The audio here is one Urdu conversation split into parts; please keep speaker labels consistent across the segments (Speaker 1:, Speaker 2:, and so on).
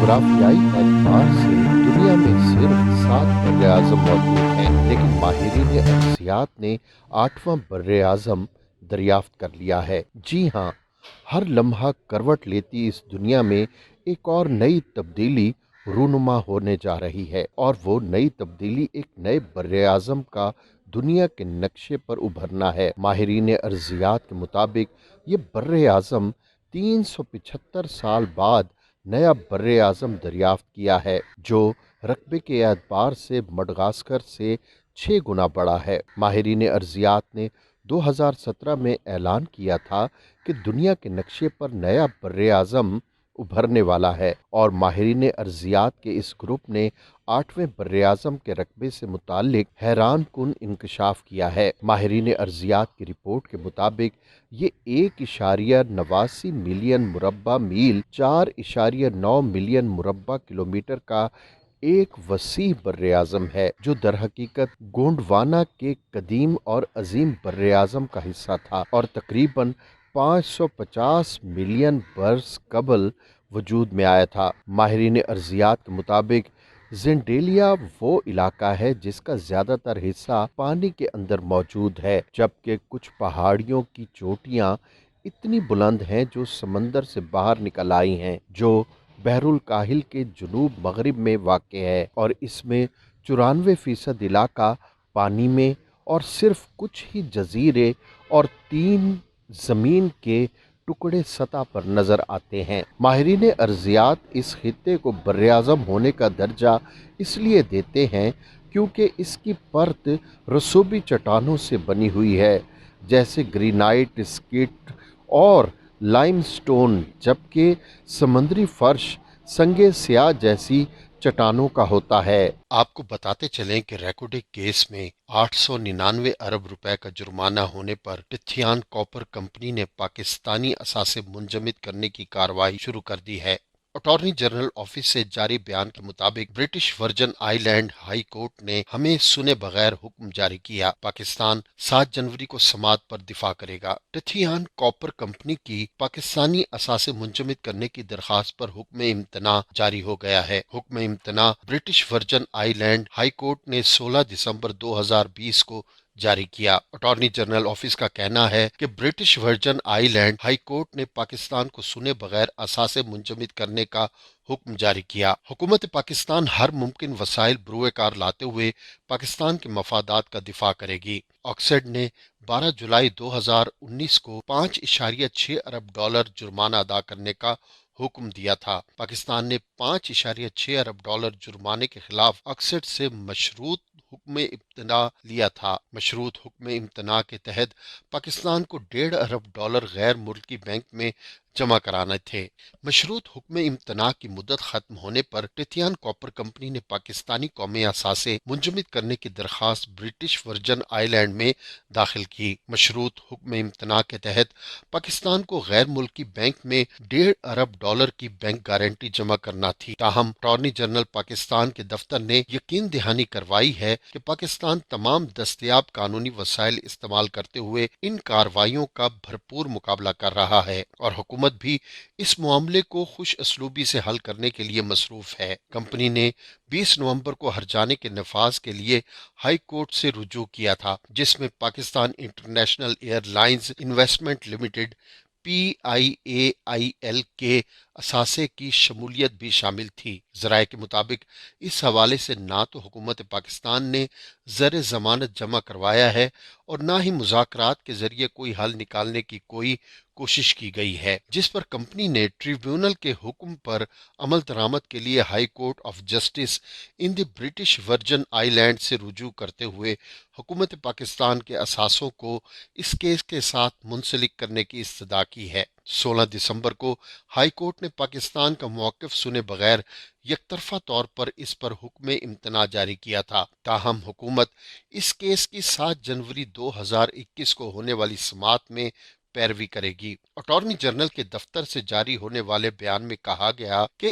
Speaker 1: جغرافیائی اعتبار سے دنیا میں صرف 7 بر اعظم موجود ہیں، لیکن ماہرین ارضیات نے 8واں بر اعظم دریافت کر لیا ہے۔ جی ہاں، ہر لمحہ کروٹ لیتی اس دنیا میں ایک اور نئی تبدیلی رونما ہونے جا رہی ہے، اور وہ نئی تبدیلی ایک نئے بر اعظم کا دنیا کے نقشے پر ابھرنا ہے۔ ماہرین ارضیات کے مطابق یہ بر اعظم 375 سال بعد نیا بر اعظم دریافت کیا ہے، جو رقبے کے اعتبار سے مڈغاسکر سے 6 گنا بڑا ہے۔ ماہرین ارضیات نے 2017 میں اعلان کیا تھا کہ دنیا کے نقشے پر نیا بر اعظم ابھرنے والا ہے، اور ماہرین ارضیات کے اس گروپ نے 8ویں بر اعظم کے رقبے سے متعلق حیران کن انکشاف کیا ہے۔ ماہرین ارضیات کی رپورٹ کے مطابق یہ 1.89 ملین مربع میل 4.9 ملین مربع کلومیٹر کا ایک وسیع بر اعظم ہے، جو در حقیقت گونڈوانا کے قدیم اور عظیم بر اعظم کا حصہ تھا، اور تقریباً 550 ملین برس قبل وجود میں آیا تھا۔ ماہرین ارضیات کے مطابق زینڈیلیا وہ علاقہ ہے جس کا زیادہ تر حصہ پانی کے اندر موجود ہے، جبکہ کچھ پہاڑیوں کی چوٹیاں اتنی بلند ہیں جو سمندر سے باہر نکل آئی ہیں، جو بحر الکاہل کے جنوب مغرب میں واقع ہے، اور اس میں 94% علاقہ پانی میں اور صرف کچھ ہی جزیرے اور 3 زمین کے ٹکڑے سطح پر نظر آتے ہیں۔ ماہرین ارضیات اس خطے کو بر اعظم ہونے کا درجہ اس لیے دیتے ہیں کیونکہ اس کی پرت رسوبی چٹانوں سے بنی ہوئی ہے، جیسے گرینائٹ، اسکیٹ اور لائم سٹون، جبکہ سمندری فرش سنگ سیاہ جیسی چٹانوں کا ہوتا ہے۔ آپ کو بتاتے چلیں کہ ریکوڈک کیس میں 899 ارب روپے کا جرمانہ ہونے پر ٹتھیان کاپر کمپنی نے پاکستانی اثاثے منجمد کرنے کی کارروائی شروع کر دی ہے۔ اٹارنی جنرل آفس سے جاری بیان کے مطابق برٹش ورجن آئی لینڈ ہائی کورٹ نے ہمیں سنے بغیر حکم جاری کیا۔ پاکستان 7 جنوری کو سماعت پر دفاع کرے گا۔ ٹتھیان کاپر کمپنی کی پاکستانی اثاثے منجمد کرنے کی درخواست پر حکم امتناع جاری ہو گیا ہے۔ حکم امتناع برٹش ورجن آئی لینڈ ہائی کورٹ نے 16 دسمبر 2020 کو جاری کیا۔ اٹارنی جنرل آفس کا کہنا ہے کہ برٹش ورجن آئی لینڈ ہائی کورٹ نے پاکستان کو سنے بغیر اثاثے منجمد کرنے کا حکم جاری کیا۔ حکومت پاکستان ہر ممکن وسائل بروئے کار لاتے ہوئے پاکستان کے مفادات کا دفاع کرے گی۔ آکسیڈ نے 12 جولائی 2019 کو $5.6 ارب جرمانہ ادا کرنے کا حکم دیا تھا۔ پاکستان نے $5.6 ارب جرمانے کے خلاف آکسیڈ سے مشروط حکم امتناع لیا تھا۔ مشروط حکم امتناع کے تحت پاکستان کو $1.5 ارب غیر ملکی بینک میں جمع کرانے تھے۔ مشروط حکم امتناع کی مدت ختم ہونے پر ٹتھیان کاپر کمپنی نے پاکستانی قومی اثاثے منجمد کرنے کی درخواست برٹش ورجن آئی لینڈ میں داخل کی۔ مشروط حکم امتناع کے تحت پاکستان کو غیر ملکی بینک میں $1.5 ارب کی بینک گارنٹی جمع کرنا تھی، تاہم اٹارنی جنرل پاکستان کے دفتر نے یقین دہانی کروائی ہے کہ پاکستان تمام دستیاب قانونی وسائل استعمال کرتے ہوئے ان کارروائیوں کا بھرپور مقابلہ کر رہا ہے، اور حکومت بھی اس معاملے کو خوش اسلوبی سے حل کرنے کے لیے مصروف ہے۔ کمپنی نے 20 نومبر کو ہرجانے کے نفاذ کے لیے ہائی کورٹ سے رجوع کیا تھا، جس میں Pakistan international air lines investment limited PIAIL کے اثاثے کی شمولیت بھی شامل تھی۔ ذرائع کے مطابق اس حوالے سے نہ تو حکومت پاکستان نے زر ضمانت جمع کروایا ہے اور نہ ہی مذاکرات کے ذریعے کوئی حل نکالنے کی کوئی کوشش کی گئی ہے، جس پر کمپنی نے ٹریبیونل کے حکم پر عمل درآمد کے لیے high court of justice in the British Virgin island سے رجوع کرتے ہوئے حکومت پاکستان کے اثاثوں کو اس کیس کے ساتھ منسلک کرنے کی استدعا کی ہے۔ 16 دسمبر کو ہائی کورٹ نے پاکستان کا موقف سنے بغیر یک طرفہ طور پر اس پر حکم امتناع جاری کیا تھا، تاہم حکومت اس کیس کی 7 جنوری 2021 کو ہونے والی سماعت میں پیروی کرے گی۔ اٹارنی جنرل کے دفتر سے جاری ہونے والے بیان میں کہا گیا کہ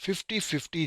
Speaker 1: 50-50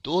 Speaker 1: 2